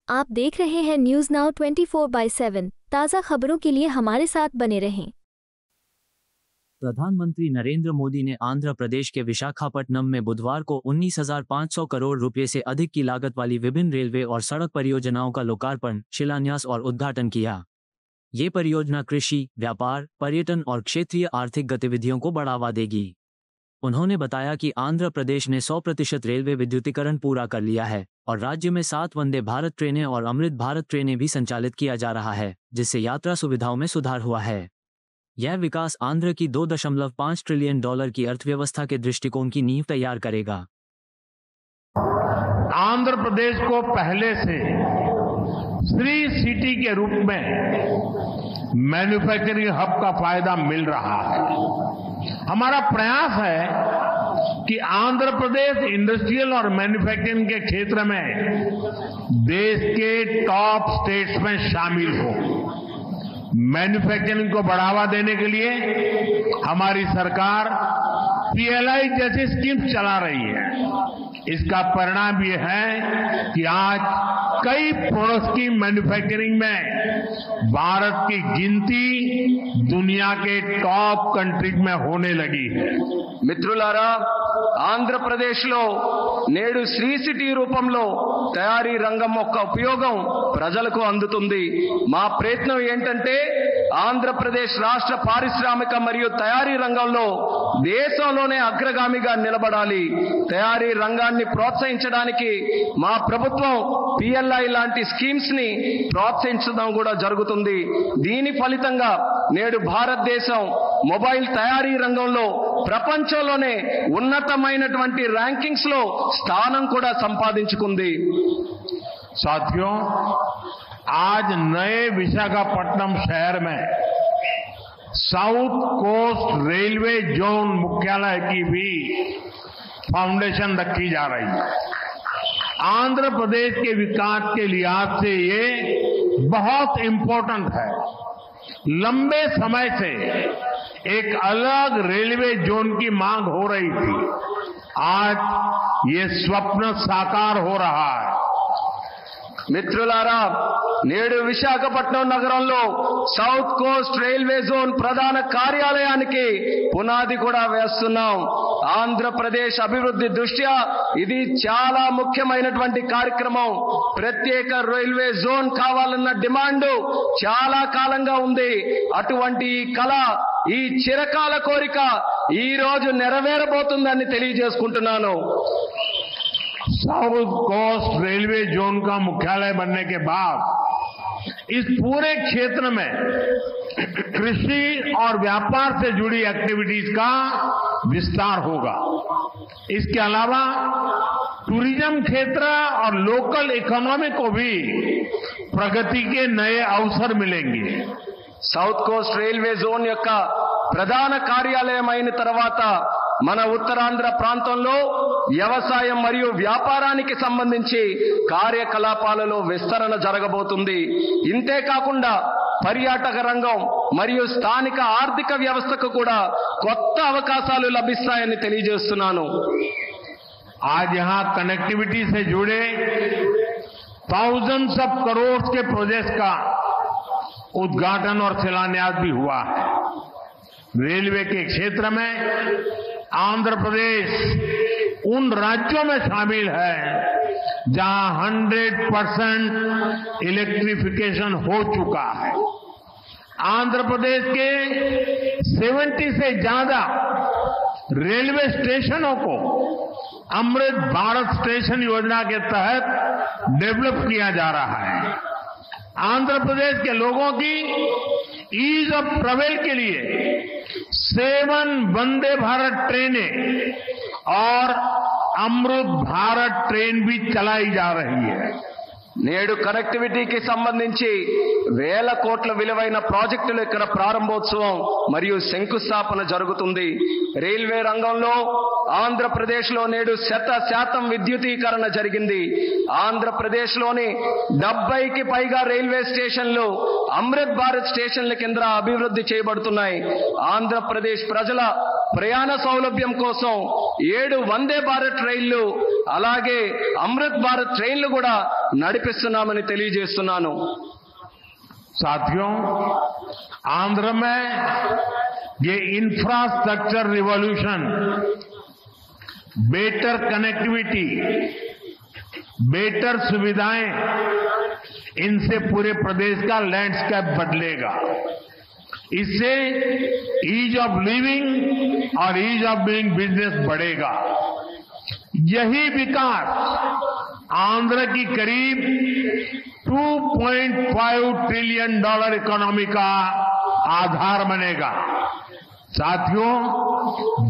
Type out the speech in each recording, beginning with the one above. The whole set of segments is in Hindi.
आप देख रहे हैं न्यूज नाउ 24/7 ताज़ा खबरों के लिए हमारे साथ बने रहें। प्रधानमंत्री नरेंद्र मोदी ने आंध्र प्रदेश के विशाखापट्टनम में बुधवार को 19,500 करोड़ रुपए से अधिक की लागत वाली विभिन्न रेलवे और सड़क परियोजनाओं का लोकार्पण, शिलान्यास और उद्घाटन किया। ये परियोजना कृषि, व्यापार, पर्यटन और क्षेत्रीय आर्थिक गतिविधियों को बढ़ावा देगी। उन्होंने बताया कि आंध्र प्रदेश ने 100% रेलवे विद्युतीकरण पूरा कर लिया है और राज्य में 7 वंदे भारत ट्रेनें और अमृत भारत ट्रेनें भी संचालित किया जा रहा है, जिससे यात्रा सुविधाओं में सुधार हुआ है। यह विकास आंध्र की $2.5 ट्रिलियन की अर्थव्यवस्था के दृष्टिकोण की नींव तैयार करेगा। आंध्र प्रदेश को पहले से श्री सिटी के रूप में मैन्युफैक्चरिंग हब का फायदा मिल रहा है। हमारा प्रयास है कि आंध्र प्रदेश इंडस्ट्रियल और मैन्युफैक्चरिंग के क्षेत्र में देश के टॉप स्टेट्स में शामिल हो। मैन्युफैक्चरिंग को बढ़ावा देने के लिए हमारी सरकार पीएलआई जैसी स्कीम्स चला रही है। इसका परिणाम ये है कि आज कई प्रोडक्ट्स की मैन्युफैक्चरिंग में भारत की गिनती दुनिया के टॉप कंट्रीज में होने लगी है। మిత్రులారా, ఆంధ్రప్రదేశ్లో నేడు శ్రీ సిటీ రూపంలో తయారీ రంగం యొక్క ఉపయోగం ప్రజలకు అందుతుంది. మా ప్రయత్నం ఏంటంటే ఆంధ్రప్రదేశ్ రాష్ట్ర పారిశ్రామిక మరియు తయారీ రంగంలో దేశంలోనే అగ్రగామిగా నిలబడాలి. తయారీ రంగాన్ని ప్రోత్సహించడానికి మా ప్రభుత్వం పిఎల్ఐ లాంటి స్కీమ్స్ ని ప్రోత్సహించడం కూడా జరుగుతుంది. దీని ఫలితంగా నేడు భారతదేశం మొబైల్ తయారీ రంగంలో ప్రపంచంలోనే ఉన్నతమైనటువంటి ర్యాంకింగ్స్ లో స్థానం కూడా సంపాదించుకుంది. साथियों, आज नए विशाखापट्टनम शहर में साउथ कोस्ट रेलवे जोन मुख्यालय की भी फाउंडेशन रखी जा रही है। आंध्र प्रदेश के विकास के लिहाज से ये बहुत इंपॉर्टेंट है। लंबे समय से एक अलग रेलवे जोन की मांग हो रही थी। आज ये स्वप्न साकार हो रहा है। మిత్రులారా, నేడు విశాఖపట్నం నగరంలో సౌత్ కోస్ట్ రైల్వే జోన్ ప్రధాన కార్యాలయానికి పునాది కూడా వేస్తున్నాం. ఆంధ్రప్రదేశ్ అభివృద్ధి దృష్ట్యా ఇది చాలా ముఖ్యమైనటువంటి కార్యక్రమం. ప్రత్యేక రైల్వే జోన్ కావాలన్న డిమాండ్ చాలా కాలంగా ఉంది. అటువంటి ఈ కళ, ఈ చిరకాల కోరిక ఈ రోజు నెరవేరబోతుందని తెలియజేసుకుంటున్నాను. साउथ कोस्ट रेलवे जोन का मुख्यालय बनने के बाद इस पूरे क्षेत्र में कृषि और व्यापार से जुड़ी एक्टिविटीज का विस्तार होगा। इसके अलावा टूरिज्म क्षेत्र और लोकल इकोनॉमी को भी प्रगति के नए अवसर मिलेंगे। సౌత్ కోస్ట్ రైల్వే జోన్ యొక్క ప్రధాన కార్యాలయం అయిన తర్వాత మన ఉత్తరాంధ్ర ప్రాంతంలో వ్యవసాయం మరియు వ్యాపారానికి సంబంధించి కార్యకలాపాలలో విస్తరణ జరగబోతుంది. ఇంతే కాకుండా పర్యాటక రంగం మరియు స్థానిక ఆర్థిక వ్యవస్థకు కూడా కొత్త అవకాశాలు లభిస్తాయని తెలియజేస్తున్నాను. आज यहां कनेक्टिविटी से जुड़े thousands ऑफ करोड़ के प्रोजेक्ट का उद्घाटन और शिलान्यास भी हुआ है। रेलवे के क्षेत्र में आंध्र प्रदेश उन राज्यों में शामिल है जहां 100% इलेक्ट्रिफिकेशन हो चुका है। आंध्र प्रदेश के 70 से ज्यादा रेलवे स्टेशनों को अमृत भारत स्टेशन योजना के तहत डेवलप किया जा रहा है। आंध्र प्रदेश के लोगों की ईज ऑफ ट्रेवल के लिए 7 वंदे भारत ट्रेनें और अमृत भारत ट्रेन भी चलाई जा रही है। నేడు కనెక్టివిటీకి సంబంధించి వేల కోట్ల విలువైన ప్రాజెక్టులు ఇక్కడ ప్రారంభోత్సవం మరియు శంకుస్థాపన జరుగుతుంది. రైల్వే రంగంలో ఆంధ్రప్రదేశ్లో నేడు 100% విద్యుతీకరణ జరిగింది. ఆంధ్రప్రదేశ్లోని 70కి పైగా రైల్వే స్టేషన్లు అమృత్ భారత్ స్టేషన్ల కింద అభివృద్ధి చేయబడుతున్నాయి. ఆంధ్రప్రదేశ్ ప్రజల ప్రయాణ సౌలభ్యం కోసం 7 వందే భారత్ రైళ్లు అలాగే అమృత్ భారత్ ట్రైన్లు కూడా నడిపి నడిపిస్తున్నామని తెలియజేస్తున్నాను. साथियों, आंध्र में ये infrastructure revolution, better connectivity, better सुविधाएं, इनसे पूरे प्रदेश का लैंडस्केप बदलेगा. इससे ईज ऑफ लिविंग और ईज ऑफ डूइंग बिजनेस बढ़ेगा. यही विकास आंध्र की करीब $2.5 ट्रिलियन इकोनॉमी का आधार बनेगा. साथियों,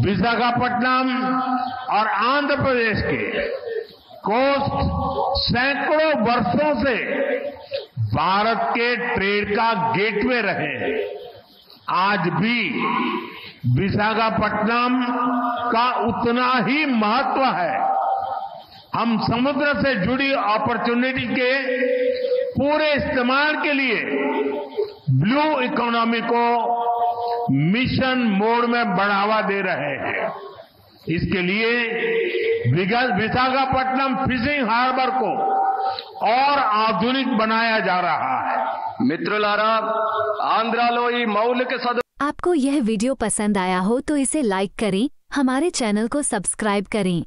विशाखापट्टनम और आंध्र प्रदेश के कोस्ट सैकड़ों वर्षों से भारत के ट्रेड का गेटवे रहे हैं. आज भी विशाखापट्टनम का उतना ही महत्व है. हम समुद्र से जुड़ी अपॉर्चुनिटी के पूरे इस्तेमाल के लिए ब्लू इकोनॉमी को मिशन मोड में बढ़ावा दे रहे हैं. इसके लिए विशाखापट्टनम फिशिंग हार्बर को और आधुनिक बनाया जा रहा है. మిత్రులారా, ఆంధ్రాలో ఈ మౌలిక आपको यह वीडियो पसंद आया हो तो इसे लाइक करें, हमारे चैनल को सब्सक्राइब करें.